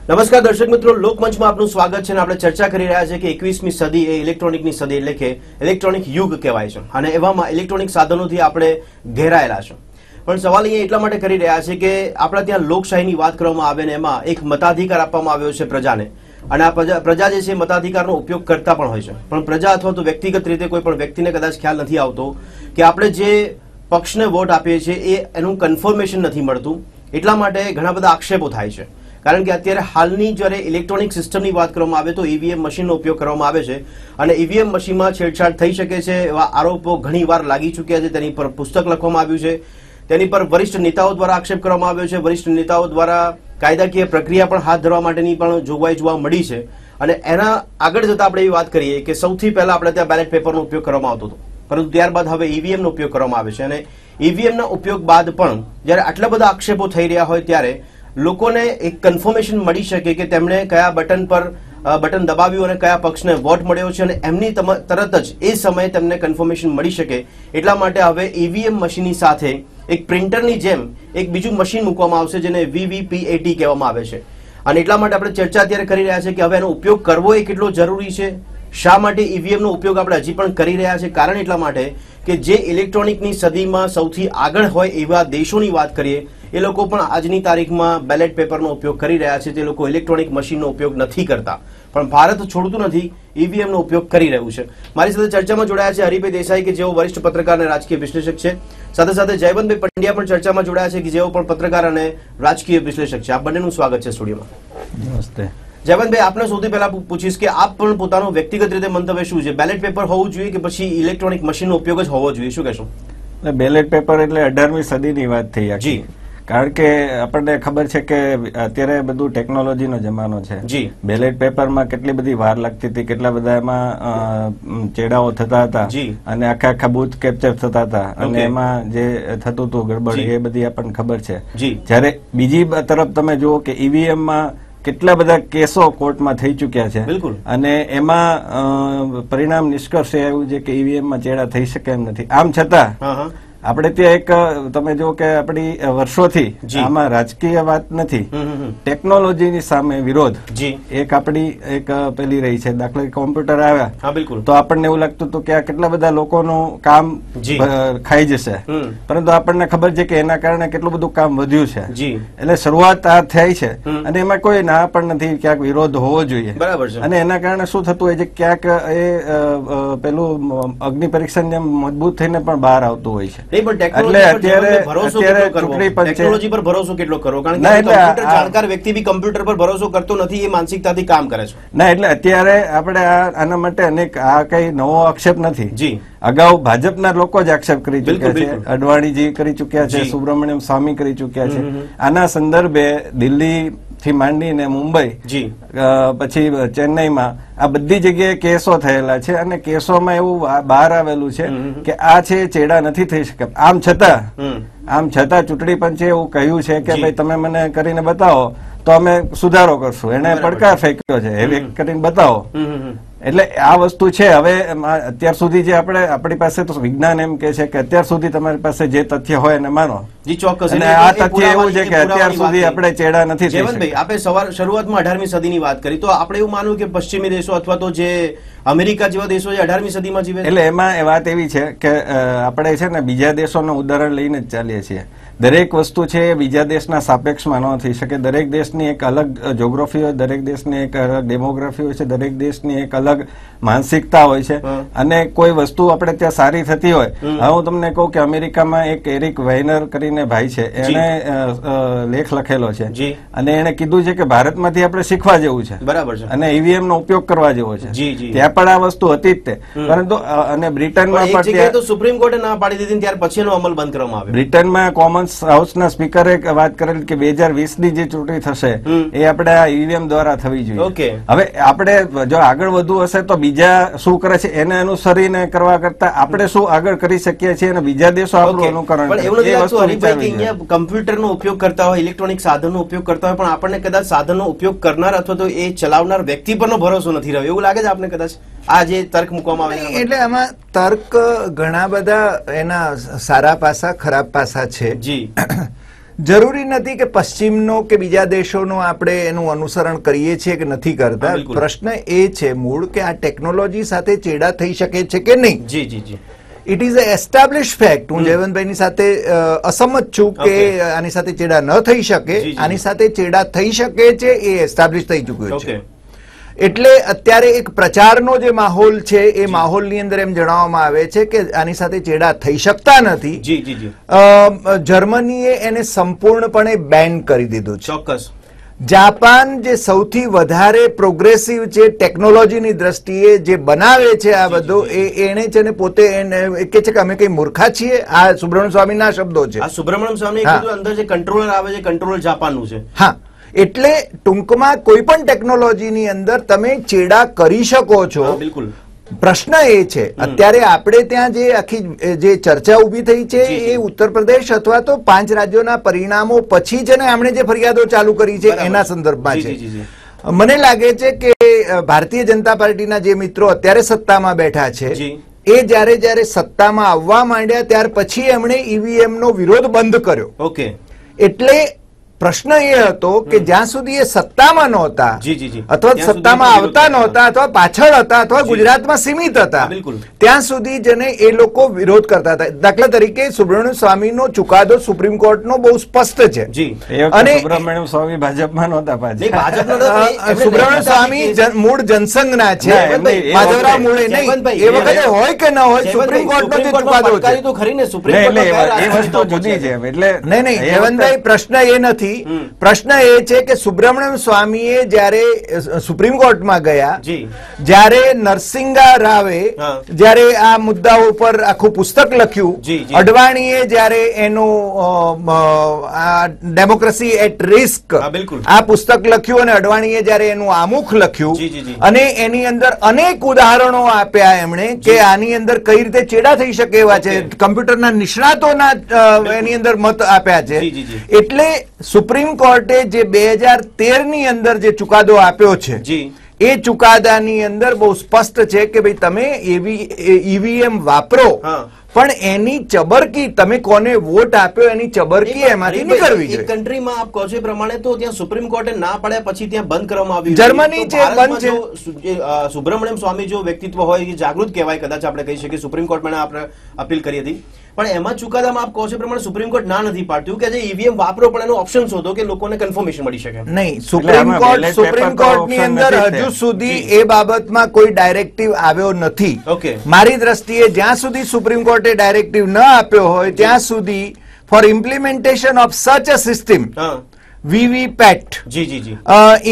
નમસ્કાર દર્શક મિત્રો, લોકમંચમાં આપનું સ્વાગત છે અને આપણે ચર્ચા કરી રહ્યા છીએ કે 21મી સદી એ ઇલેક્ટ્રોનિકની સદી એટલે કે ઇલેક્ટ્રોનિક યુગ કહેવાય છે અને એવામાં ઇલેક્ટ્રોનિક સાધનોથી આપણે ઘેરાયેલા છે. પણ સવાલ અહીંયા એટલા માટે કરી રહ્યા છે કે આપણા ત્યાં લોકશાહીની વાત કરવામાં આવે ને એમાં એક મતાધિકાર આપવામાં આવ્યો છે પ્રજાને અને આ પ્રજા જે છે મતાધિકારનો ઉપયોગ કરતા પણ હોય છે. પણ પ્રજા અથવા તો વ્યક્તિગત રીતે કોઈ પણ વ્યક્તિને કદાચ ખ્યાલ નથી આવતો કે આપણે જે પક્ષને વોટ આપીએ છીએ એ એનું કન્ફર્મેશન નથી મળતું. એટલા માટે ઘણા બધા આક્ષેપો થાય છે. કારણ કે અત્યારે હાલની જ્યારે ઇલેક્ટ્રોનિક સિસ્ટમની વાત કરવામાં આવે તો ઈવીએમ મશીનનો ઉપયોગ કરવામાં આવે છે અને ઈવીએમ મશીનમાં છેડછાડ થઈ શકે છે એવા આરોપો ઘણીવાર લાગી ચૂક્યા છે. તેની પર પુસ્તક લખવામાં આવ્યું છે, તેની પર વરિષ્ઠ નેતાઓ દ્વારા આક્ષેપ કરવામાં આવ્યો છે. વરિષ્ઠ નેતાઓ દ્વારા કાયદાકીય પ્રક્રિયા પણ હાથ ધરવા માટેની પણ જોગવાઈ જોવા મળી છે. અને એના આગળ જતા આપણે એવી વાત કરીએ કે સૌથી પહેલા આપણે ત્યાં બેલેટ પેપરનો ઉપયોગ કરવામાં આવતો હતો, પરંતુ ત્યારબાદ હવે ઈવીએમનો ઉપયોગ કરવામાં આવે છે. અને ઈવીએમના ઉપયોગ બાદ પણ જ્યારે આટલા બધા આક્ષેપો થઈ રહ્યા હોય ત્યારે લોકોને એક કન્ફર્મેશન મળી શકે કે તેમણે કયા બટન દબાવ્યું અને કયા પક્ષને વોટ મળ્યો છે અને એમની તરત જ એ સમયે તેમને કન્ફર્મેશન મળી શકે. એટલા માટે હવે ઈવીએમ મશીનની સાથે એક પ્રિન્ટરની જેમ એક બીજું મશીન મૂકવામાં આવશે જેને VVPAT કહેવામાં આવે છે. અને એટલા માટે આપણે ચર્ચા અત્યારે કરી રહ્યા છે કે હવે એનો ઉપયોગ કરવો એ કેટલો જરૂરી છે. શા માટે ઈવીએમનો ઉપયોગ આપણે હજી પણ કરી રહ્યા છે? કારણ એટલા માટે કે જે ઇલેક્ટ્રોનિકની સદીમાં સૌથી આગળ હોય એવા દેશોની વાત કરીએ એ લોકો પણ આજની તારીખમાં બેલેટ પેપરનો ઉપયોગ કરી રહ્યા છે. તે લોકો ઇલેક્ટ્રોનિક મશીનનો ઉપયોગ નથી કરતા, પણ ભારત છોડતું નથી, ઈવીએમનો ઉપયોગ કરી રહ્યું છે. મારી સાથે ચર્ચામાં જોડાયા છે હરિભાઈ દેસાઈ કે જેઓ વરિષ્ઠ પત્રકાર અને રાજકીય વિશ્લેષક છે. સાથે સાથે જયવંતભાઈ પંડ્યા પણ ચર્ચામાં જોડાયા છે કે જેઓ પણ પત્રકાર અને રાજકીય વિશ્લેષક છે. આપ બંનેનું સ્વાગત છે સ્ટુડિયોમાં. નમસ્તે. જયવંતભાઈ, આપને સૌથી પહેલા પૂછીશ કે આપ પણ પોતાનું વ્યક્તિગત રીતે મંતવ્ય શું છે? બેલેટ પેપર હોવું જોઈએ કે પછી ઇલેક્ટ્રોનિક મશીનનો ઉપયોગ જ હોવો જોઈએ? શું કહેશો? બેલેટ પેપર એટલે 18મી સદીની વાત થઈ જી. કારણ કે આપણને ખબર છે કે અત્યારે બધું ટેકનોલોજીનો જમાનો છે જી. બેલેટ પેપરમાં કેટલી બધી વાર લાગતી હતી, કેટલા બધા એમાં ચેડાઓ થતા હતા અને આખા બૂથ કેપ્ચર થતા હતા અને એમાં જે થતું હતું ગડબડ એ બધી આપણને ખબર છે. જ્યારે બીજી તરફ તમે જુઓ કે ઈવીએમમાં કેટલા બધા કેસો કોર્ટમાં થઈ ચુક્યા છે અને એમાં પરિણામ નિષ્કર્ષ આવ્યું છે કે ઈવીએમમાં ચેડા થઈ શકે એમ નથી. આમ છતાં આપણે ત્યાં એક તમે જો કે આપણી વર્ષોથી આમાં રાજકીય વાત નથી, ટેકનોલોજીની સામે વિરોધ એક આપણી એક પેલી રહી છે. દાખલા કોમ્પ્યુટર આવ્યા તો આપણને એવું લાગતું હતું કે આ કેટલા બધા લોકોનું કામ ખાઈ જશે, પરંતુ આપણને ખબર છે કે એના કારણે કેટલું બધું કામ વધ્યું છે. એટલે શરૂઆત આ થઈ છે અને એમાં કોઈ ના પણ નથી, ક્યાંક વિરોધ હોવો જોઈએ. અને એના કારણે શું થતું હોય છે, ક્યાંક એ પેલું અગ્નિ પરીક્ષણ જેમ મજબૂત થઈને પણ બહાર આવતું હોય છે. ટેકનોલોજી પર ભરોસો કેટલો કરવો? કારણ કે કમ્પ્યુટર જાણકાર વ્યક્તિ બી કમ્પ્યુટર પર ભરોસો કરતો નથી, એ માનસિકતાથી કામ કરે છે. ના, એટલે અત્યારે આપણે આના માટે અનેક આ કઈ નવો આક્ષેપ નથી જી. અગાઉ ભાજપના લોકો જ આક્ષેપ કરી ચુક્યા છે, અડવાણીજી કરી ચુક્યા છે, સુબ્રમણ્યમ સ્વામી કરી ચુક્યા છે. આના સંદર્ભે દિલ્હી થી માંડીને મુંબઈ પછી ચેન્નઈમાં આ બધી જગ્યાએ કેસો થયેલા છે અને કેસોમાં એવું બહાર આવેલું છે કે આ છે ચેડા નથી થઈ શકે. આમ છતાં ચૂંટણી પંચે એવું કહ્યું છે કે ભાઈ તમે મને કરીને બતાવો તો અમે સુધારો કરશું. એને પડકાર ફેંક્યો છે, એ કરીને બતાવો. એટલે આ વસ્તુ છે. હવે અત્યાર સુધી જે આપણી પાસે તો વિજ્ઞાન એમ કે છે કે અત્યાર સુધી તમારી પાસે જે તથ્ય હોય એને માનો. અને આ તથ્ય એવું છે કે અત્યાર સુધી આપણે ચેડા નથી થઈ શકતા. આપણે શરૂઆતમાં 18મી સદીની વાત કરી તો આપણે એવું માનવું કે પશ્ચિમી દેશો અથવા તો જે અમેરિકા જેવા દેશો જે 18મી સદીમાં જીવે. એટલે એમાં એ વાત એવી છે કે આપણે છે ને બીજા દેશોનું ઉદાહરણ લઈને જ ચાલીએ છીએ. દરેક વસ્તુ છે એ બીજા દેશના સાપેક્ષમાં ન થઈ શકે. દરેક દેશની એક અલગ જોગ્રાફી હોય, દરેક દેશની એક અલગ ડેમોગ્રાફી હોય છે, દરેક દેશની એક અલગ માનસિકતા હોય છે અને કોઈ વસ્તુ આપણે ત્યાં સારી થતી હોય. હવે હું તમને કહું કે અમેરિકામાં એક એરિક વેઇનર કરીને ભાઈ છે, એને લેખ લખેલો છે અને એને કીધું છે કે ભારતમાંથી આપણે શીખવા જેવું છે. બરાબર છે. અને ઈવીએમ નો ઉપયોગ કરવા જેવો છે. ત્યાં પણ આ વસ્તુ હતી જ તે, પરંતુ અને બ્રિટનમાં પણ સુપ્રીમ કોર્ટે ના પાડી દીધી, ત્યાર પછી એનો અમલ બંધ કરવામાં આવ્યો. બ્રિટનમાં કોમન હાઉસના સ્પીકરે વાત કરેલી કે 2020ની જે ચૂંટણી થશે એ આપણે આ ઈવીએમ દ્વારા થવી જોઈએ. હવે આપણે જો આગળ વધવું હશે તો બીજા શું કરે છે એને અનુસરીને કરવા કરતા આપણે શું આગળ કરી શકીએ છીએ અને બીજા દેશો આપણું અનુકરણ કરે. કમ્પ્યુટરનો ઉપયોગ કરતા હોય, ઇલેક્ટ્રોનિક સાધનનો ઉપયોગ કરતા હોય, પણ આપણને કદાચ સાધનનો ઉપયોગ કરનાર અથવા તો એ ચલાવનાર વ્યક્તિ પરનો ભરોસો નથી રહ્યો. એવું લાગે છે આપને કદાચ આ જે તર્ક મૂકવામાં આવે? એટલે આમાં તર્ક ઘણા બધા એના સારા પાસા ખરાબ પાસા છે. જરૂરી નથી કે પશ્ચિમનો કે બીજા દેશોનો આપણે એનું અનુસરણ કરીએ છીએ કે નથી કરતા. પ્રશ્ન એ છે મૂળ કે આ ટેકનોલોજી સાથે ચેડા થઈ શકે છે કે નહીં. જી જી જી. It is a establish fact. હું જયવંતભાઈની સાથે અસમત છું કે આની સાથે ચેડા ન થઈ શકે. આની સાથે ચેડા થઈ શકે છે એ એસ્ટાબ્લિશ થઈ ચૂક્યો છે. એટલે અત્યારે એક પ્રચારનો જે માહોલ છે એ માહોલની અંદર એમ જણાવવામાં આવે છે કે આની સાથે ચેડા થઈ શકતા નથી. જર્મનીએ એને સંપૂર્ણપણે બેન કરી દીધું છે. ચોક્કસ. જાપાન જે સૌથી વધારે પ્રોગ્રેસિવ છે ટેકનોલોજીની દ્રષ્ટિએ જે બનાવે છે આ બધું એને છે ને પોતે કે છે કે અમે કઈ મૂર્ખા છીએ. આ સુબ્રમણ્યમ સ્વામીના શબ્દો છે. આ સુબ્રમણ્યમ સ્વામી અંદર જે કંટ્રોલર આવે છે કંટ્રોલર જાપાનનું છે. હા, એટલે ટૂંકમાં કોઈ પણ ટેકનોલોજીની અંદર તમે ચેડા કરી શકો છો. બિલકુલ. પ્રશ્ન એ છે અત્યારે આપણે ત્યાં જે આખી જે ચર્ચા ઉભી થઈ છે એ ઉત્તર પ્રદેશ અથવા તો 5 રાજ્યોના પરિણામો પછી જ આમણે જે ફરિયાદો ચાલુ કરી છે એના સંદર્ભમાં છે. મને લાગે છે કે ભારતીય જનતા પાર્ટીના જે મિત્રો અત્યારે સત્તામાં બેઠા છે એ જ્યારે સત્તામાં આવવા માંડ્યા ત્યાર પછી એમણે ઈવીએમ નો વિરોધ બંધ કર્યો. ઓકે. એટલે પ્રશ્ન એ હતો કે જ્યાં સુધી એ સત્તામાં નહોતા અથવા સત્તામાં આવતા નહોતા અથવા પાછળ હતા અથવા ગુજરાતમાં સીમિત હતા ત્યાં સુધી જેને એ લોકો વિરોધ કરતા હતા. દાખલા તરીકે સુબ્રમણ્યમ સ્વામીનો ચુકાદો સુપ્રીમ કોર્ટનો બહુ સ્પષ્ટ છે. અને સુબ્રમણ્યમ સ્વામી ભાજપમાં નહોતા. સુબ્રમણ્યમ સ્વામી મૂળ જનસંઘના છે, માધવરાવ મૂળે નહીં. એ વખતે હોય કે ન હોય સુપ્રીમ કોર્ટનો જે ચુકાદો છે એ વસ્તુ જુદી છે. એટલે નહીં જયવંતભાઈ, પ્રશ્ન એ નથી. પ્રશ્ન એ છે કે સુબ્રમણ્યમ સ્વામીએ જયારે સુપ્રીમ કોર્ટમાં ગયા, જયારે નરસિંગા રાવે જયારે આ મુદ્દાઓ ઉપર આખું પુસ્તક લખ્યું, અડવાણીએ જયારે એનું ડેમોક્રેસી એટ રિસ્ક આ પુસ્તક લખ્યું અને અડવાણીએ જયારે એનું આમુખ લખ્યું અને એની અંદર અનેક ઉદાહરણો આપ્યા એમણે કે આની અંદર કઈ રીતે ચેડા થઈ શકે એવા છે. કમ્પ્યુટરના નિષ્ણાતોના એની અંદર મત આપ્યા છે. એટલે સુપ્રીમ કોર્ટે જે 2013 ની અંદર જે ચુકાદો આપ્યો છે એ ચુકાદાની અંદર બહુ સ્પષ્ટ છે કે ભાઈ તમે ઈવીએમ વાપરો પણ એની ચબરકી તમે કોને વોટ આપ્યો એની ચબરકી એમાંથી નીકળવી જોઈએ. કન્ટ્રીમાં આપ કહો છો એ પ્રમાણે તો ત્યાં સુપ્રીમ કોર્ટે ના પાડ્યા પછી ત્યાં બંધ કરવામાં આવ્યું. જર્મની છે, બંધ છે. સુબ્રમણ્યમ સ્વામી જો વ્યક્તિત્વ હોય એ જાગૃત કહેવાય કદાચ આપણે કહી શકીએ. સુપ્રીમ કોર્ટમાં આપણે અપીલ કરી હતી પણ એમાં ચુકાદામાં આપ કહો છો પ્રમાણે સુપ્રીમ કોર્ટ ના નથી પાડતું કે જે ઈવીએમ વાપરો પણ એનો ઓપ્શન શોધો કે લોકોને કન્ફર્મેશન મળી શકે. નહીં, સુપ્રીમ કોર્ટની અંદર હજુ સુધી એ બાબતમાં કોઈ ડાયરેક્ટિવ આવ્યો નથી. મારી દ્રષ્ટિએ જ્યાં સુધી સુપ્રીમ કોર્ટે ડાયરેક્ટિવ ન આપ્યો હોય ત્યાં સુધી four implementation of such a system VVPAT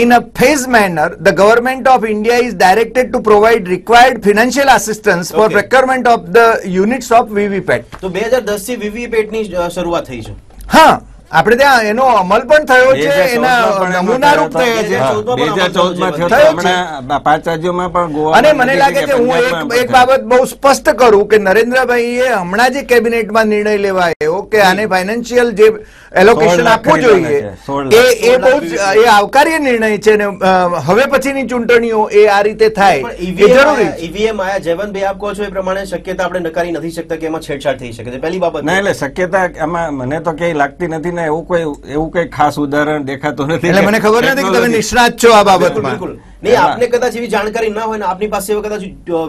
in a phased manner, the government of India is directed to provide required financial assistance for procurement of the units of VVPAT. તો 2010 થી VVPAT ની શરૂઆત થઈ છે. હા, આપણે ત્યાં એનો અમલ પણ થયો છે, એના નમૂના રૂપ થયા છે. 2014 થયો છે. 5 રાજ્યોમાં પણ ગોવા. અને મને લાગે છે હું એક બાબત બહુ સ્પષ્ટ કરું કે નરેન્દ્રભાઈએ હમણાં જે કેબિનેટમાં નિર્ણય લેવાયો કે આને ફાઇનાન્શિયલ જે એલોકેશન આપવું જોઈએ એ બહુ એ આવકાર્ય નિર્ણય છે ને હવે પછીની ચૂંટણીઓ એ આ રીતે થાય એ જરૂરી. ઈવીએમ આયા જયવંતભાઈ આપ કહો છો એ પ્રમાણે શક્યતા આપણે નકારી નથી શકતા કે એમાં છેડછાડ થઈ શકે છે. પહેલી બાબત ના, એટલે શક્યતા આમાં મને તો ક્યાંય લાગતી નથી ને એવું કઈ ખાસ ઉદાહરણ દેખાતું નથી. એટલે મને ખબર નથી કે તમે નિષ્ણાત છો આ બાબતમાં. બિલકુલ નહીં, આપને કદાચ એવી જાણકારી ના હોય ને આપની પાસે એવા કદાચ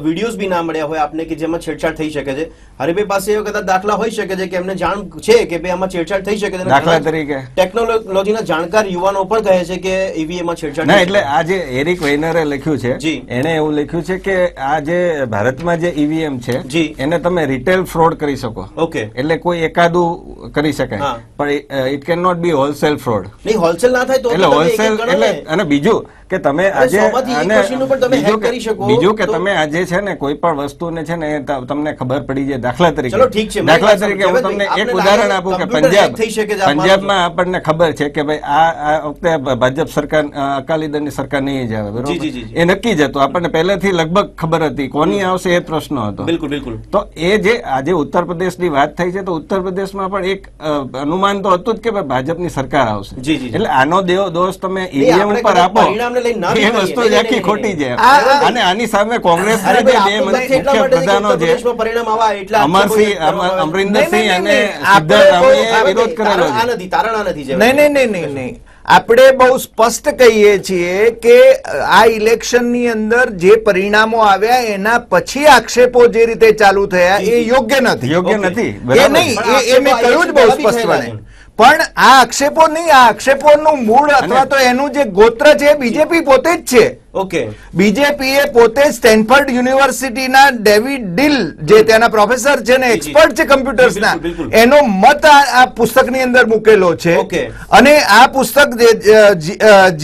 વિડીયોઝ બી ના મળ્યા હોય આપને કે જેમાં છેડછાડ થઈ શકે છે. હરિભાઈ પાસે એવા કદાચ દાખલા હોઈ શકે છે કે એમને જાણ છે કે ભાઈ આમાં છેડછાડ થઈ શકે છે. દાખલા તરીકે ટેકનોલોજીના જાણકાર યુવાનો પણ કહે છે કે ઈવીએમ માં છેડછાડ ના. એટલે આ જે એરિક વેઇનરે લખ્યું છે એને એવું લખ્યું છે કે આ જે ભારતમાં જે ઈવીએમ છે એને તમે રિટેલ ફ્રોડ કરી શકો. ઓકે. એટલે કોઈ એકાદું કરી શકાય પણ it can not be wholesale fraud. નહીં, હોલસેલ ના થાય તો એટલે હોલસેલ એટલે અને બીજું કે તમે આજે બીજું કે તમે આજે છે ને કોઈ પણ વસ્તુને છે ને તમને ખબર પડી જાય. દાખલા તરીકે હું તમને એક ઉદાહરણ આપું કે પંજાબમાં આપણને ખબર છે કે ભાઈ આ વખતે ભાજપ સરકાર અકાલી દળની સરકાર નહીં જ આવે, બરોબર? એ નક્કી જ હતું, આપણને પહેલેથી લગભગ ખબર હતી કોની આવશે એ પ્રશ્ન હતો. બિલકુલ બિલકુલ. તો એ જે આજે ઉત્તર પ્રદેશની વાત થઈ છે તો ઉત્તર પ્રદેશમાં પણ એક અનુમાન તો હતું જ કે ભાજપની સરકાર આવશે. એટલે આનો દોષ તમે ઈવીએમ ઉપર આપો એ વસ્તુ વસ્તુ જ આખી ખોટી છે. અને આની સામે કોંગ્રેસના જે બે મુખ્ય પ્રધાનો છે અમરિન્દરસિંહ અને સિદ્ધાર્થ વિરોધ કરેલો છે. નહીં, આપણે બહુ સ્પષ્ટ કહીએ છીએ કે આ ઇલેક્શનની અંદર જે પરિણામો આવ્યા એના પછી આક્ષેપો જે રીતે ચાલુ થયા એ યોગ્ય નથી. એ નહીં, એ મેં કહ્યું જ બહુ સ્પષ્ટપણે. પણ આ આક્ષેપો નહીં, આ આક્ષેપોનું મૂળ અથવા તો એનું જે ગોત્ર છે બીજેપી પોતે જ છે. ઓકે, બીજેપી એ પોતે સ્ટેનફર્ડ યુનિવર્સિટીના ડેવિડ ડીલ જે ત્યાંના પ્રોફેસર છે ને એક્સપર્ટ છે કમ્પ્યુટર્સના, એનો મત આ પુસ્તકની અંદર મૂકેલો છે. અને આ પુસ્તક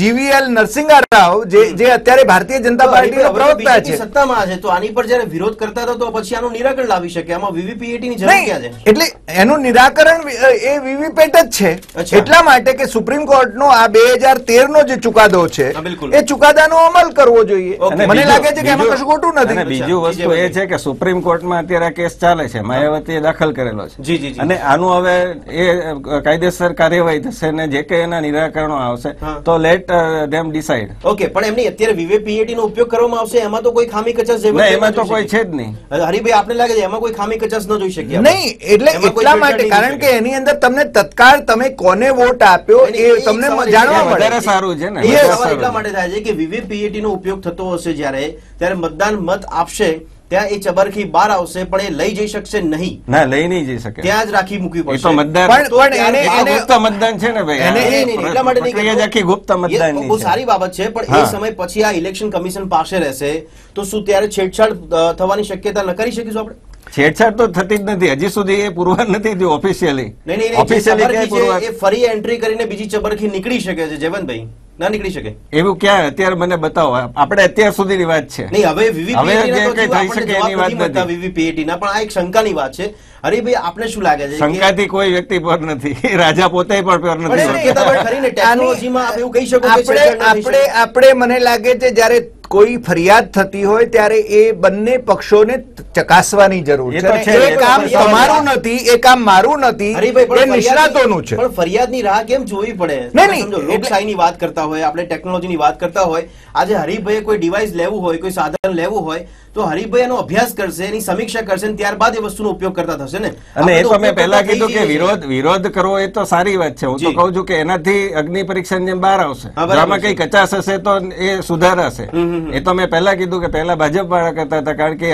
જીવીએલ નરસિંગા રાવ જે અત્યારે ભારતીય જનતા પાર્ટીના પ્રવક્તા છે, સત્તામાં છે, તો આની પર જ્યારે વિરોધ કરતા હતા તો પછી આનું નિરાકરણ લાવી શકે. આમાં વીવીપીએટી ની જરૂર ક્યાં છે? એટલે એનું નિરાકરણ એ વીવીપેટ જ છે. એટલા માટે કે સુપ્રીમ કોર્ટનો આ 2013 નો જે ચુકાદો છે એ ચુકાદાનો કરવો જોઈએ. મને લાગે છે કે એમાં કશું ખોટું નથી. બીજું વસ્તુ એ છે કે સુપ્રીમ કોર્ટમાં અત્યારે કેસ ચાલે છે, માયાવતીએ દાખલ કરેલો છે, અને આનું હવે એ કાયદેસર કાર્યવાહી થશે ને જે કઈ એના નિરાકરણો આવશે તો લેટ ધેમ ડિસાઇડ. ઓકે, પણ એમની અત્યારે વીવીપીએટી નો ઉપયોગ કરવામાં આવશે, એમાં તો કોઈ ખામી કચાશ એમાં તો કોઈ છે જ નહીં. હરિભાઈ, આપને લાગે છે એમાં કોઈ ખામી કચાશ ન જોઈ શકીએ? નહીં, એટલે એટલા માટે કારણ કે એની અંદર તમને તત્કાળ તમે કોને વોટ આપ્યો એ તમને જાણવા મળે. વધારે સારું છે ને. એટલા માટે થાય છે કે વીવીપીએટી નો ઉપયોગ થતો હશે ત્યારે મતદાન મત આપશે ત્યાં એ ચબરખી બહાર આવશે, પણ એ લઈ જઈ શકશે નહીં. ના, લઈ નહીં જઈ શકે, ત્યાં જ રાખી મૂકવી પડશે. તો મતદાન ગુપ્ત મતદાન છે ને ભાઈ, એટલા માટે આખી ગુપ્ત મતદાન બહુ સારી બાબત છે. પણ એ સમય પછી આ ઇલેક્શન કમિશન પાસે રહેશે તો શું ત્યારે છેડછાડ થવાની શક્યતા ન કરી શકીશું આપણે? છેડછાડ તો થતી જ નથી, હજી સુધી એ પુરવાર નથી થયું ઓફિશિયલી. નહીં, ફરી એન્ટ્રી કરીને બીજી ચબરખી નીકળી શકે છે જયવંતભાઈ, ના નીકળી શકે એવું ક્યાં? અત્યારે મને બતાવો, આપણે અત્યાર સુધીની વાત છે. નહીં, હવે વીવીપીએટી ના પણ આ એક શંકાની વાત છે. હરિભાઈ, આપને શું લાગે છે? શંકાથી કોઈ વ્યક્તિ પર નથી, રાજા પોતે પણ પર નથી. ટેકનોલોજીમાં એવું કહી શકો આપણે મને લાગે છે જયારે કોઈ ફરિયાદ થતી હોય ત્યારે એ બંને પક્ષોને ચકાસવાની જરૂર છે. એ કામ તમારું નથી, એ કામ મારું નથી, એ નિષ્ણાતોનું છે. પણ ફરિયાદની રાહ કેમ જોવી પડે? સમજો, લોકશાહીની વાત કરતા હોય, આપણે ટેકનોલોજીની વાત કરતા હોય, આજે હરિભાઈએ કોઈ ડિવાઇસ લેવું હોય, કોઈ સાધન લેવું હોય તો હરિભાઈ એનો અભ્યાસ કરશે, એની સમીક્ષા કરશે, ત્યારબાદ એ વસ્તુનો ઉપયોગ કરતા થશે ને. અને એ તો મેં પહેલા કીધું કે વિરોધ કરવો એ તો સારી વાત છે. હું તો કહું છું કે એનાથી અગ્નિ પરીક્ષાની જેમ બહાર આવશે, આમાં કઈ કચાશ હશે તો એ સુધારાશે. એ તો મેં પહેલા કીધું કે પહેલા ભાજપ વાળા કરતા હતા, કારણ કે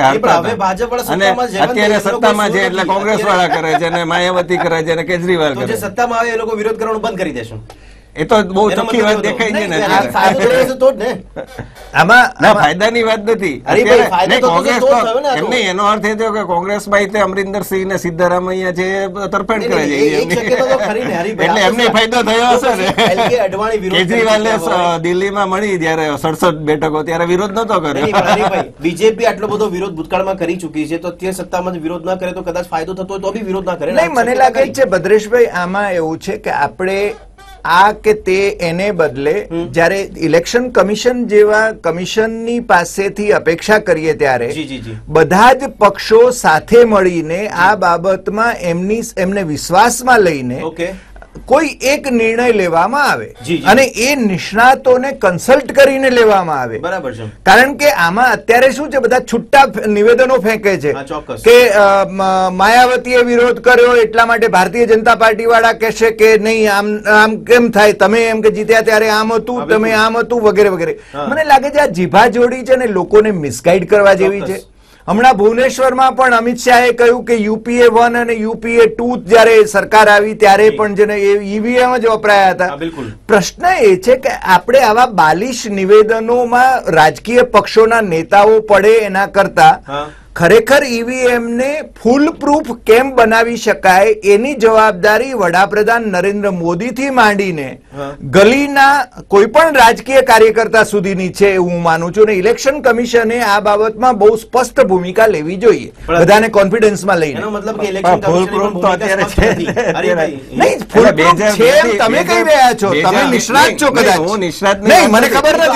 અને અત્યારે સત્તામાં છે એટલે કોંગ્રેસ વાળા કરે છે, અને માયાવતી કરે છે, અને કેજરીવાલ કરે છે. સત્તામાં આવે એ લોકો વિરોધ કરવાનું બંધ કરી દેશે. એ તો બહુ ચોખ્ખી વાત દેખાય છે ને. આમાં ફાયદાની વાત નથી. એનો અર્થ એ થયો કે કોંગ્રેસમાં તે અમરિન્દરસિંહ ને સિદ્ધારામૈયા છે તરફેણ કરે છે, એટલે એમને ફાયદો થયો હશે ને. કેજરીવાલે દિલ્હીમાં મળી જયારે 67 બેઠકો ત્યારે વિરોધ નતો કર્યો. બીજેપી આટલો બધો વિરોધ ભૂતકાળમાં કરી ચૂકી છે, તો અત્યારે સત્તામાં વિરોધ ના કરે તો કદાચ ફાયદો થતો હોય તો બી વિરોધ ના કરે. નહીં, મને લાગે છે ભદ્રેશભાઈ આમાં એવું છે કે આપણે આ કે તે એને બદલે જ્યારે ઇલેક્શન કમિશન જેવા કમિશનની પાસેથી અપેક્ષા કરીએ ત્યારે બધા જ પક્ષો સાથે મળીને આ બાબતમાં એમને વિશ્વાસમાં લઈને કોઈ એક નિર્ણય લેવામાં આવે અને એ નિષ્ણાતોને કન્સલ્ટ કરીને લેવામાં આવે. બરાબર છે. કારણ કે આમાં અત્યારે શું છે, બધા છૂટા નિવેદનો ફેંકે છે કે માયાવતીએ વિરોધ કર્યો એટલા માટે ભારતીય જનતા પાર્ટી વાળા કહેશે કે નહીં, આમ કેમ થાય, તમે એમ કે જીત્યા ત્યારે આમ હતું, તમે આમ હતું, વગેરે વગેરે. મને લાગે છે આ જીભા જોડી છે ને લોકોને મિસગાઈડ કરવા જેવી છે. હમણાં ભુવનેશ્વરમાં પણ અમિત શાહે કહ્યું કે UPA 1 અને UPA 2 જયારે સરકાર આવી ત્યારે પણ જેને ઈવીએમ જ વપરાયા હતા. પ્રશ્ન એ છે કે આપણે આવા બાલિશ નિવેદનોમાં રાજકીય પક્ષોના નેતાઓ પડે એના કરતા ખરેખર ઈવીએમ ને ફૂલ પ્રૂફ કેમ બનાવી શકાય એની જવાબદારી વડાપ્રધાન નરેન્દ્ર મોદી થી માંડીને ગલીના કોઈ પણ રાજકીય કાર્યકર્તા સુધીની છે હું માનું છું. ને ઇલેક્શન કમિશને આ બાબતમાં બહુ સ્પષ્ટ ભૂમિકા લેવી જોઈએ, બધાને કોન્ફિડન્સમાં લઈને. તમે કહી રહ્યા છો, તમે નિષ્ણાત છો કદાચ. હું નિષ્ણાત નહીં, મને ખબર નથી.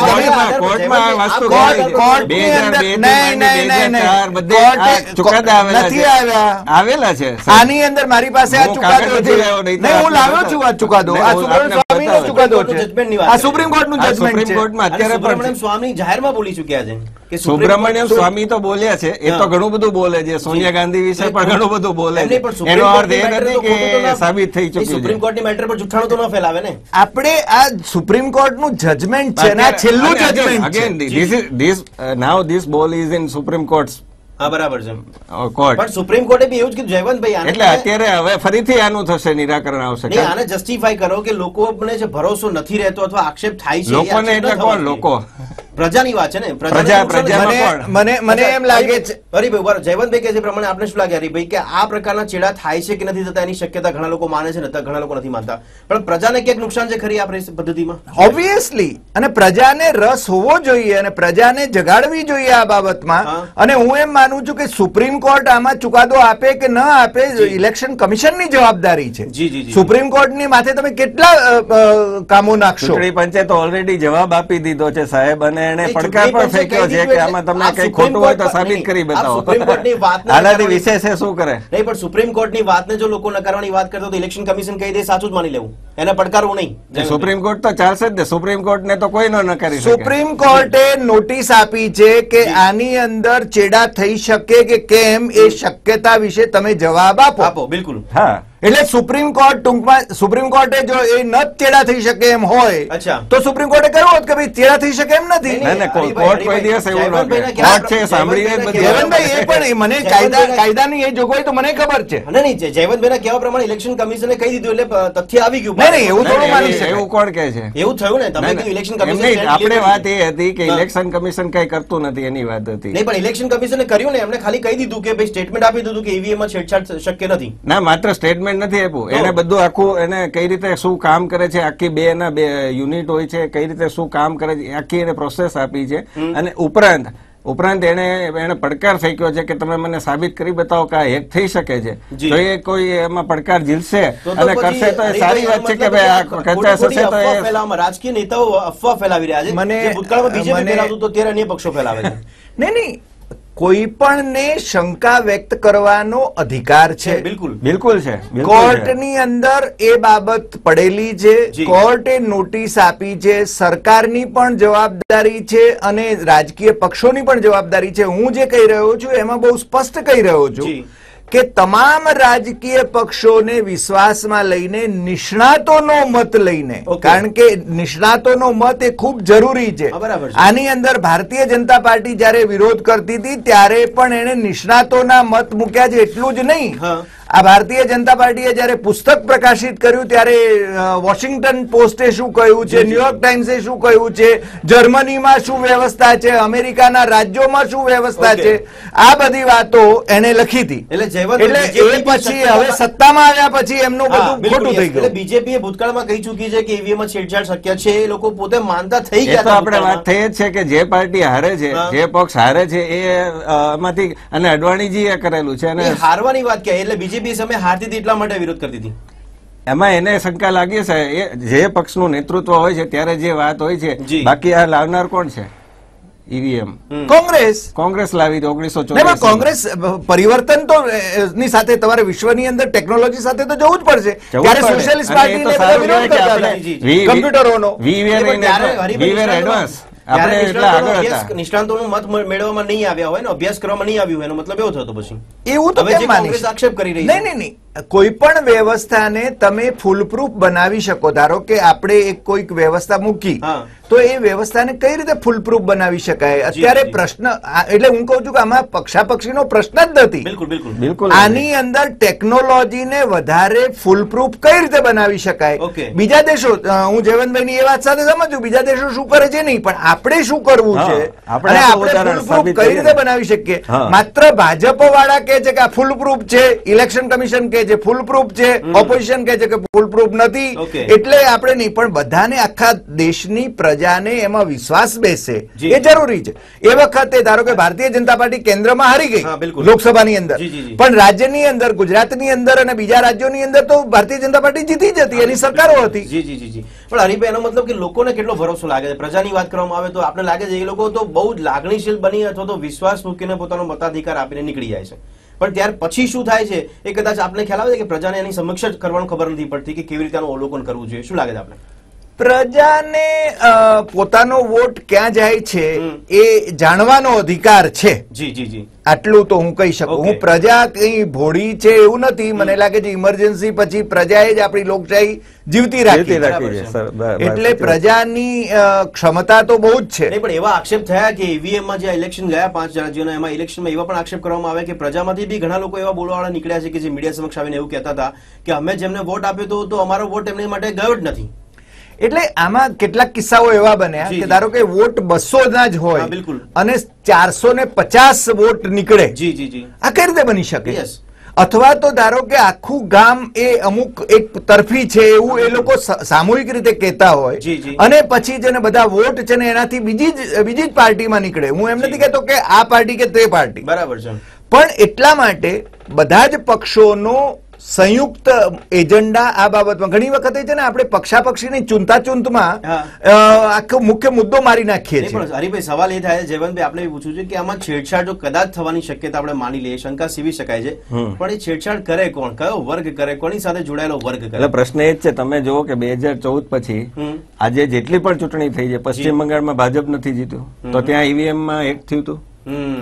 આની અંદર મારી પાસે આ ચુકાદો નથી. હું લાવ્યો છું આ ચુકાદો. આ સુબ્રમણ્યમ ચુકાદો છે, આ સુપ્રીમ કોર્ટનું જજમેન્ટ છે. કોર્ટમાં અત્યારે સુબ્રમણ્યમ સ્વામી જાહેરમાં બોલી ચુક્યા છે કે સુબ્રમણ્યમ સ્વામી તો બોલ્યા છે, એ તો ઘણું બધું બોલે છે, સોનિયા ગાંધી વિશે પણ ઘણું બધું બોલે છે. એનો અર્થ એ નથી કે સાબિત થઈ ચુક્યું છે. સુપ્રીમ કોર્ટની મેટર પર જુઠ્ઠાણું તો ન ફેલાવે ને. આપણે આ સુપ્રીમ કોર્ટનું જજમેન્ટ છે ને આ છેલ્લું જજમેન્ટ છે. Again, now this ball is in Supreme Court's હા બરાબર છે કોર્ટ. પણ સુપ્રીમ કોર્ટે બી એવું જ કીધું જયવંતભાઈ, એટલે અત્યારે હવે ફરીથી આનું થશે, નિરાકરણ આવશે. નહીં, આને જસ્ટિફાઈ કરો કે લોકોને જે ભરોસો નથી રહેતો અથવા આક્ષેપ થાય છે, લોકોને એટલે કોણ? લોકો પ્રજાની વાત છે ને. મને એમ લાગે છે હરિભાઈ, જયવંતભાઈ કે છે પ્રમાણે આપણે શું લાગે હરિભાઈ કે આ પ્રકારના ચેડા થાય છે કે નથી થતા એની શક્યતા ઘણા લોકો માને છે, ઘણા લોકો નથી માનતા, પણ પ્રજાને ક્યાંક નુકસાન છે ખરી આ પદ્ધતિમાં? ઓબ્વિયસલી, અને પ્રજાને રસ હોવો જોઈએ અને પ્રજાને જગાડવી જોઈએ આ બાબતમાં. અને હું એમ માનું છું કે સુપ્રીમ કોર્ટ આમાં ચુકાદો આપે કે ન આપે ઇલેક્શન કમિશનની જવાબદારી છે. સુપ્રીમ કોર્ટની માથે તમે કેટલા કામો નાખશો? ચૂંટણી પંચે તો ઓલરેડી જવાબ આપી દીધો છે સાહેબ, અને એને પડકાર પણ ફેંક્યો છે કે આમાં તમે કઈ ખોટું હોય તો સાબિત કરી બતાવો. આનાથી વિશેષ શું કરે? નહીં, પણ સુપ્રીમ કોર્ટની વાતને જો લોકો નકારવાની વાત કરતો તો ઇલેક્શન કમિશન કહી દે સાચું જ માની લેવું, એને પડકારવું નહીં. સુપ્રીમ કોર્ટ તો ચાલશે જ ને, સુપ્રીમ કોર્ટ ને તો કોઈ ન નકારી શકે. સુપ્રીમ કોર્ટે નોટિસ આપી છે કે આની અંદર ચેડા થઈ શકે કે કેમ એ શક્યતા વિશે તમે જવાબ આપો. બિલકુલ. હા, એટલે સુપ્રીમ કોર્ટ ટૂંકમાં સુપ્રીમ કોર્ટે જો એ ન ચેડા થઈ શકે એમ હોય તો સુપ્રીમ કોર્ટે કહ્યું હોત કે ભાઈ ચેડા થઈ શકે એમ નથી. કોર્ટ કોઈ દિવસ એવું ન કહે. કોર્ટ છે સાંભળીને જયવંતભાઈ, એ પણ મને કાયદાની એ જોગવાઈ તો મને ખબર છે. નહીં, જયવંતભાઈના કહેવા પ્રમાણે ઇલેક્શન કમિશને કહી દીધું એટલે તથ્ય આવી ગયું. નહીં, એવું થોડું માની શકાય. એવું કોણ કહે છે? એવું થયું ને, તમે કીધું ઇલેક્શન કમિશન. આપણે વાત એ હતી કે ઇલેક્શન કમિશન કઈ કરતું નથી એની વાત હતી. નહીં, પણ ઇલેક્શન કમિશને કર્યું ને, એમણે ખાલી કહી દીધું કે ભાઈ સ્ટેટમેન્ટ આપી દીધું કે ઈવીએમ માં છેડછાડ શક્ય નથી. ના, માત્ર સ્ટેટમેન્ટ નથી આપ્યું, એને બધું આખું એને કઈ રીતે શું કામ કરે છે, આખી બે યુનિટ હોય છે, કઈ રીતે શું કામ કરે છે, આખી એને પ્રોસેસ આપી છે. અને ઉપરાંત એને પડકાર ફેંક્યો છે કે તમે મને સાબિત કરી બતાવો કે આ હેક થઈ શકે છે. જો એ કોઈ એમાં પડકાર ઝીલશે અને કરશે તો એ સારી વાત છે કે ભાઈ આ કચાશ હશે તો એ રાજકીય નેતાઓ અફવા ફેલાવી રહ્યા છે. મને ભૂતકાળમાં બીજેપી ફેલાવતું તો ત્યારે અન્ય પક્ષો ફેલાવે છે. નહીં, કોઈ પણ ને શંકા વ્યક્ત કરવાનો અધિકાર છે. બિલકુલ છે. કોર્ટની અંદર એ બાબત પડેલી છે, કોર્ટે નોટિસ આપી છે, સરકારની પણ જવાબદારી છે અને રાજકીય પક્ષોની પણ જવાબદારી છે. હું જે કહી રહ્યો છું એમાં બહુ સ્પષ્ટ કહી રહ્યો છું કે તમામ રાજકીય પક્ષોને વિશ્વાસમાં લઈને નિષ્ણાતોનો મત લઈને, કારણ કે નિષ્ણાતોનો મત એ ખૂબ જરૂરી છે. આની અંદર ભારતીય જનતા પાર્ટી જયારે વિરોધ કરતી હતી ત્યારે પણ એને નિષ્ણાતોના મત મૂક્યા છે. એટલું જ નહીં, આ ભારતીય જનતા પાર્ટીએ જયારે પુસ્તક પ્રકાશિત કર્યું ત્યારે વોશિંગ્ટન પોસ્ટે શું કહ્યું છે, ન્યુયોર્ક ટાઈમ્સે શું કહ્યું છે, જર્મનીમાં શું વ્યવસ્થા છે, અમેરિકાના રાજ્યોમાં શું વ્યવસ્થા છે, આ બધી વાતો એને લખી હતી. એટલે એ પછી હવે સત્તામાં આવ્યા પછી એમનું બધું ખોટું થઈ ગયું. બીજેપી ભૂતકાળમાં કહી ચૂકી છે કે ઈવીએમ માં છેડછાડ શક્ય છે, એ લોકો પોતે માનતા થઈ ગયા. તો આપણે વાત થઈ જ છે કે જે પાર્ટી હારે છે, જે પક્ષ હારે છે એ એમાંથી, અને અડવાણીજી એ કરેલું છે. અને હારવાની વાત ક્યાં, એટલે બીજેપી સામે હારતી હતી એટલા માટે વિરોધ કરતી હતી. એમાં એને શંકા લાગી છે જે પક્ષનું નેતૃત્વ હોય છે ત્યારે જે વાત હોય છે. બાકી આ લાવનાર કોણ છે? ઈવીએમ કોંગ્રેસ લાવી 1984. કોંગ્રેસ પરિવર્તન તો ની સાથે તમારે વિશ્વની અંદર ટેકનોલોજી સાથે તો જવું જ પડશે. ત્યારે સોશિયલિસ્ટ પાર્ટી કમ્પ્યુટરોનો એડવાન્સ આપણે એટલા આગળ હતા. નિષ્ણાંતોનું મત મેળવવામાં નહીં આવ્યા હોય ને, અભ્યાસ કરવામાં નહીં આવ્યું એનો મતલબ એવો થતો પછી એવું તો કોંગ્રેસ આક્ષેપ કરી રહી છે. નહીં, કોઈ પણ વ્યવસ્થાને તમે ફૂલપ્રૂફ બનાવી શકો. ધારો કે આપણે એક કોઈક વ્યવસ્થા મૂકી તો એ વ્યવસ્થાને કઈ રીતે ફૂલપ્રૂફ બનાવી શકાય? અત્યારે પ્રશ્ન, એટલે હું કહું છું કે આમાં પક્ષાપક્ષીનો પ્રશ્ન જ નથી. બિલકુલ. આની અંદર ટેકનોલોજીને વધારે ફૂલપ્રૂફ કઈ રીતે બનાવી શકાય? બીજા દેશો, હું જયવંતભાઈની એ વાત સાથે સમજુ, બીજા દેશો શું કરે છે નહીં, પણ આપણે શું કરવું છે અને આપણે ફૂલપ્રૂફ કઈ રીતે બનાવી શકીએ? માત્ર ભાજપ વાળા કહે છે કે આ ફૂલપ્રૂફ છે, ઇલેક્શન કમિશન કહે છે ફૂલપ્રૂફ છે, ઓપોઝિશન કહે છે કે ફૂલપ્રૂફ નથી, એટલે આપણે નહીં. પણ બધાને, આખા દેશની પ્રજાને એમાં વિશ્વાસ બેસે એ જરૂરી છે. એ વખતે ધારો કે ભારતીય જનતા પાર્ટી કેન્દ્રમાં હારી ગઈ લોકસભાની અંદર, પણ રાજ્યની અંદર, ગુજરાતની અંદર અને બીજા રાજ્યોની અંદર તો ભારતીય જનતા પાર્ટી જીતી જ હતી, એની સરકારો હતી. પણ હરીભાઈ, એનો મતલબ કે લોકોને કેટલો ભરોસો લાગે છે? પ્રજાની વાત કરવામાં આવે તો આપણે લાગે છે એ લોકો તો બહુ જ લાગણીશીલ બની અથવા તો વિશ્વાસ મૂકીને પોતાનો મતાધિકાર આપીને નીકળી જાય છે. પણ ત્યાર પછી શું થાય છે એ કદાચ આપને ખ્યાલ આવે છે કે પ્રજાને એની સમક્ષ જ કરવાનું ખબર નથી પડતી કે કેવી રીતે આનું અવલોકન કરવું જોઈએ. શું લાગે છે આપને? પ્રજાને પોતાનો વોટ ક્યાં જાય છે એ જાણવાનો અધિકાર છે. જી જી જી, આટલું તો હું કહી શકું. હું પ્રજા કઈ ભોળી છે એવું નથી. મને લાગે છે ઇમરજન્સી પછી પ્રજાએ જ આપણી લોકશાહી જીવતી રાખી છે. એટલે પ્રજાની ક્ષમતા તો બહુ જ છે. પણ એવા આક્ષેપ થયા કે ઈવીએમ માં જે ઇલેક્શન ગયા 5 રાજ્યોના, એમાં ઇલેક્શનમાં એવા પણ આક્ષેપ કરવામાં આવે કે પ્રજામાંથી બી ઘણા લોકો એવા બોલવાવાળા નીકળ્યા છે કે જે મીડિયા સમક્ષ આવીને એવું કહેતા હતા કે અમે જેમને વોટ આપ્યો તો અમારો વોટ એમની માટે ગયો જ નથી. એટલે આમાં કેટલાક કિસ્સાઓ એવા બન્યા કે ધારો કે વોટ 200 ના જ હોય અને 450 વોટ નીકળે. જી જી જી, આ કઈ રીતે બની શકે? અથવા તો ધારો કે આખું ગામ એ અમુક એક તરફી છે એવું એ લોકો સામૂહિક રીતે કહેતા હોય અને પછી જેને બધા વોટ છે ને એનાથી બીજી જ પાર્ટીમાં નીકળે. હું એમ નથી કહેતો કે આ પાર્ટી કે તે પાર્ટી, બરાબર છે, પણ એટલા માટે બધા જ પક્ષોનો સંયુક્ત એજન્ડા આ બાબતમાં ઘણી વખતે છે ને આપણે પક્ષાપક્ષીની ચૂંટાચૂંટમાં આખો મુખ્ય મુદ્દો મારી નાખીએ છીએ. હરિભાઈ, સવાલ એ થાય છે, જયવંતભાઈ આપણે એ પૂછવું છે કે આમાં છેડછાડ જો કદાચ થવાની શક્યતા આપણે માની લઈએ, શંકા સીવી શકાય છે, પણ એ છેડછાડ કરે કોણ, કયો વર્ગ કરે, કોની સાથે જોડાયેલો વર્ગ કરે? એટલે પ્રશ્ન એ જ છે, તમે જુઓ કે 2014 પછી આજે જેટલી પણ ચૂંટણી થઈ છે, પશ્ચિમ બંગાળમાં ભાજપ નથી જીત્યું તો ત્યાં ઈવીએમ માં હેક થયું હતું,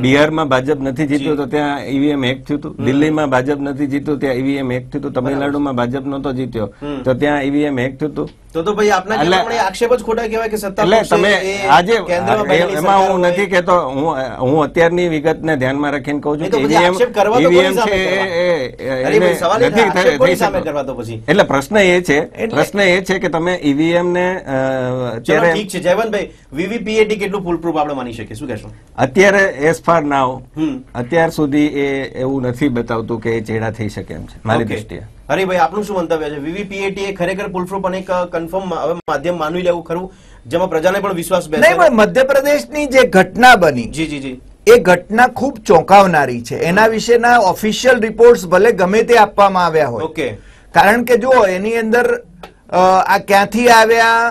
બિહારમાં ભાજપ નથી જીત્યું તો ત્યાં ઈવીએમ હેક થયું હતું, દિલ્હીમાં ભાજપ નથી જીત્યું ત્યાં ઈવીએમ હેક થયું હતું, તમિલનાડુમાં ભાજપ નહોતો જીત્યો તો ત્યાં ઈવીએમ હેક થયું હતું. તો ભાઈ આપના કેવા આક્ષેપ જ ખોટા કહેવાય કે સત્તા એટલે તમે આજે એમાં હું નથી કહેતો, હું અત્યારની વિગતને ધ્યાનમાં રાખીને કહું છું કે ઈવીએમ છે એટલે પ્રશ્ન એ છે કે તમે ઈવીએમ ને અત્યારે ઠીક છે જયવંતભાઈ, વીવીપીએટી કેટલું ફૂલ પ્રૂફ આપણે માની શકીએ, શું કહેશો? અત્યારે એઝ ફાર નાવ અત્યાર સુધી એ એવું નથી બતાવતું કે એ ચેડા થઈ શકે એમ છે મારી દ્રષ્ટિએ. હરિભાઈ, આપનું શું મંતવ્ય છે? વીવીપીએટી એ ખરેખર ફૂલપ્રૂફ અને એક કન્ફર્મ હવે માધ્યમ માનવી લેવું ખરું જેમાં પ્રજાને પણ વિશ્વાસ બેસે? નહીં, પણ મધ્યપ્રદેશની જે ઘટના બની, જી જી જી, એ ઘટના ખૂબ ચોંકાવનારી છે. એના વિશેના ઓફિશિયલ રિપોર્ટ્સ ભલે ગમે તે આપવામાં આવ્યા હોય, કારણ કે જો એની અંદર આ ક્યાંથી આવ્યા,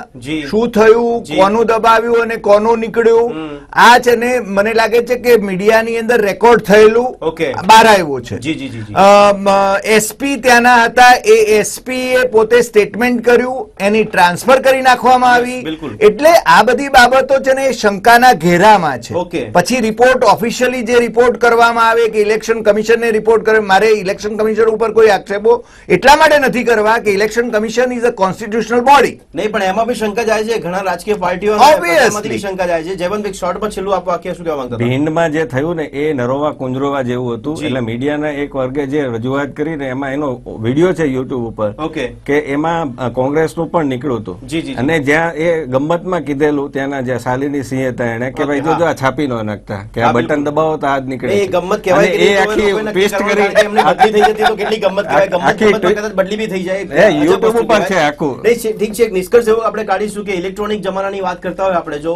શું થયું, કોનું દબાવ્યું અને કોનું નીકળ્યું, આ છે ને મને લાગે છે કે મીડિયાની અંદર રેકોર્ડ થયેલું બહાર આવ્યું છે. એસપી ત્યાંના હતા, એ એસપી એ પોતે સ્ટેટમેન્ટ કર્યું, એની ટ્રાન્સફર કરી નાખવામાં આવી. એટલે આ બધી બાબતો છે ને એ શંકાના ઘેરામાં છે. પછી રિપોર્ટ ઓફિશિયલી જે રિપોર્ટ કરવામાં આવે કે ઇલેક્શન કમિશનને રિપોર્ટ કરે, મારે ઇલેક્શન કમિશન ઉપર કોઈ આક્ષેપો એટલા માટે નથી કરવા કે election commission is a constitutional body. નહીં, પણ એમાં બી શંકા જાય છે, ઘણા રાજકીય પાર્ટીઓ શંકા જાય છે. જયવંતભાઈ, શોર્ટમાં છેલ્લું આપો, આખી શું કહેવા માંગતા? ભીંડમાં જે થયું ને એ નરોવા કુંજરોવા જેવું હતું. એટલે મીડિયાના એક વર્ગે જે રજૂઆત કરીને એમાં એનો વિડીયો છે યુટ્યુબ ઉપર કે એમાં કોંગ્રેસનું પણ નીકળ્યું હતું અને જ્યાં એ ગમ્મતમાં કીધેલું ત્યાંના જે શાલિની સિંહ હતા એને કે ભાઈ જો આ છાપી નો નાખતા કે આ બટન દબાવો તો આ જ નીકળે. એ ગમ્મત કહેવાય, એ આખી પેસ્ટ કરી એમને બદલી થઈ જતી તો કેટલી ગમ્મત કહેવાય. ગમ્મત કદાચ બદલી બી થઈ જાય, યુટ્યુબ ઉપર છે આખું. ઠીક છે, એક નિષ્કર્ષ એવો આપણે કાઢીશું કે ઇલેક્ટ્રોનિક જમાનાની વાત કરતા હોય આપણે જો,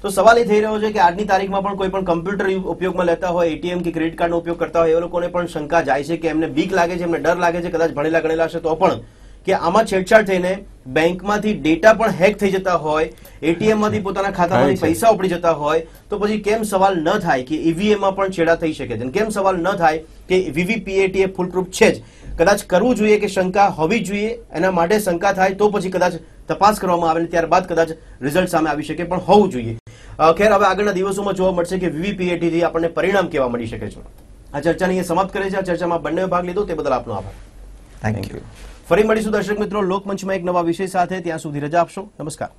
તો સવાલ એ થઈ રહ્યો છે કે આજની તારીખમાં પણ કોઈ પણ કમ્પ્યુટર ઉપયોગમાં લેતા હોય, એટીએમ કે ક્રેડિટ કાર્ડનો ઉપયોગ કરતા હોય, એ લોકોને પણ શંકા જાય છે કે એમને બીક લાગે છે, એમને ડર લાગે છે, કદાચ ભણેલા ગણેલા હશે તો પણ, કે આમાં છેડછાડ થઈને બેંકમાંથી ડેટા પણ હેક થઈ જતા હોય, એટીએમ માંથી પોતાના ખાતામાંથી પૈસા ઉપડી જતા હોય, તો પછી કેમ સવાલ ન થાય કે ઈવીએમ માં પણ છેડા થઈ શકે છે? કેમ સવાલ ન થાય કે વીવીપીએટી એ ફૂલ પ્રૂફ છે જ? કદાચ કરવું જોઈએ કે શંકા હોવી જોઈએ, એના માટે શંકા થાય તો પછી કદાચ તપાસ કરવામાં આવે ને ત્યારબાદ કદાચ રિઝલ્ટ સામે આવી શકે, પણ હોવું જોઈએ. ખેર, હવે આગળના દિવસોમાં જોવા મળશે કે વીવીપીએટી થી આપણને પરિણામ કેવા મળી શકે છે. આ ચર્ચાને સમાપ્ત કરે છે. આ ચર્ચામાં બંને ભાગ લીધો તે બદલ આપનો આભાર. Thank you. ફરી મળીશું દર્શક મિત્રો લોકમંચમાં એક નવા વિષય સાથે. ત્યાં સુધી રજા આપશો. નમસ્કાર.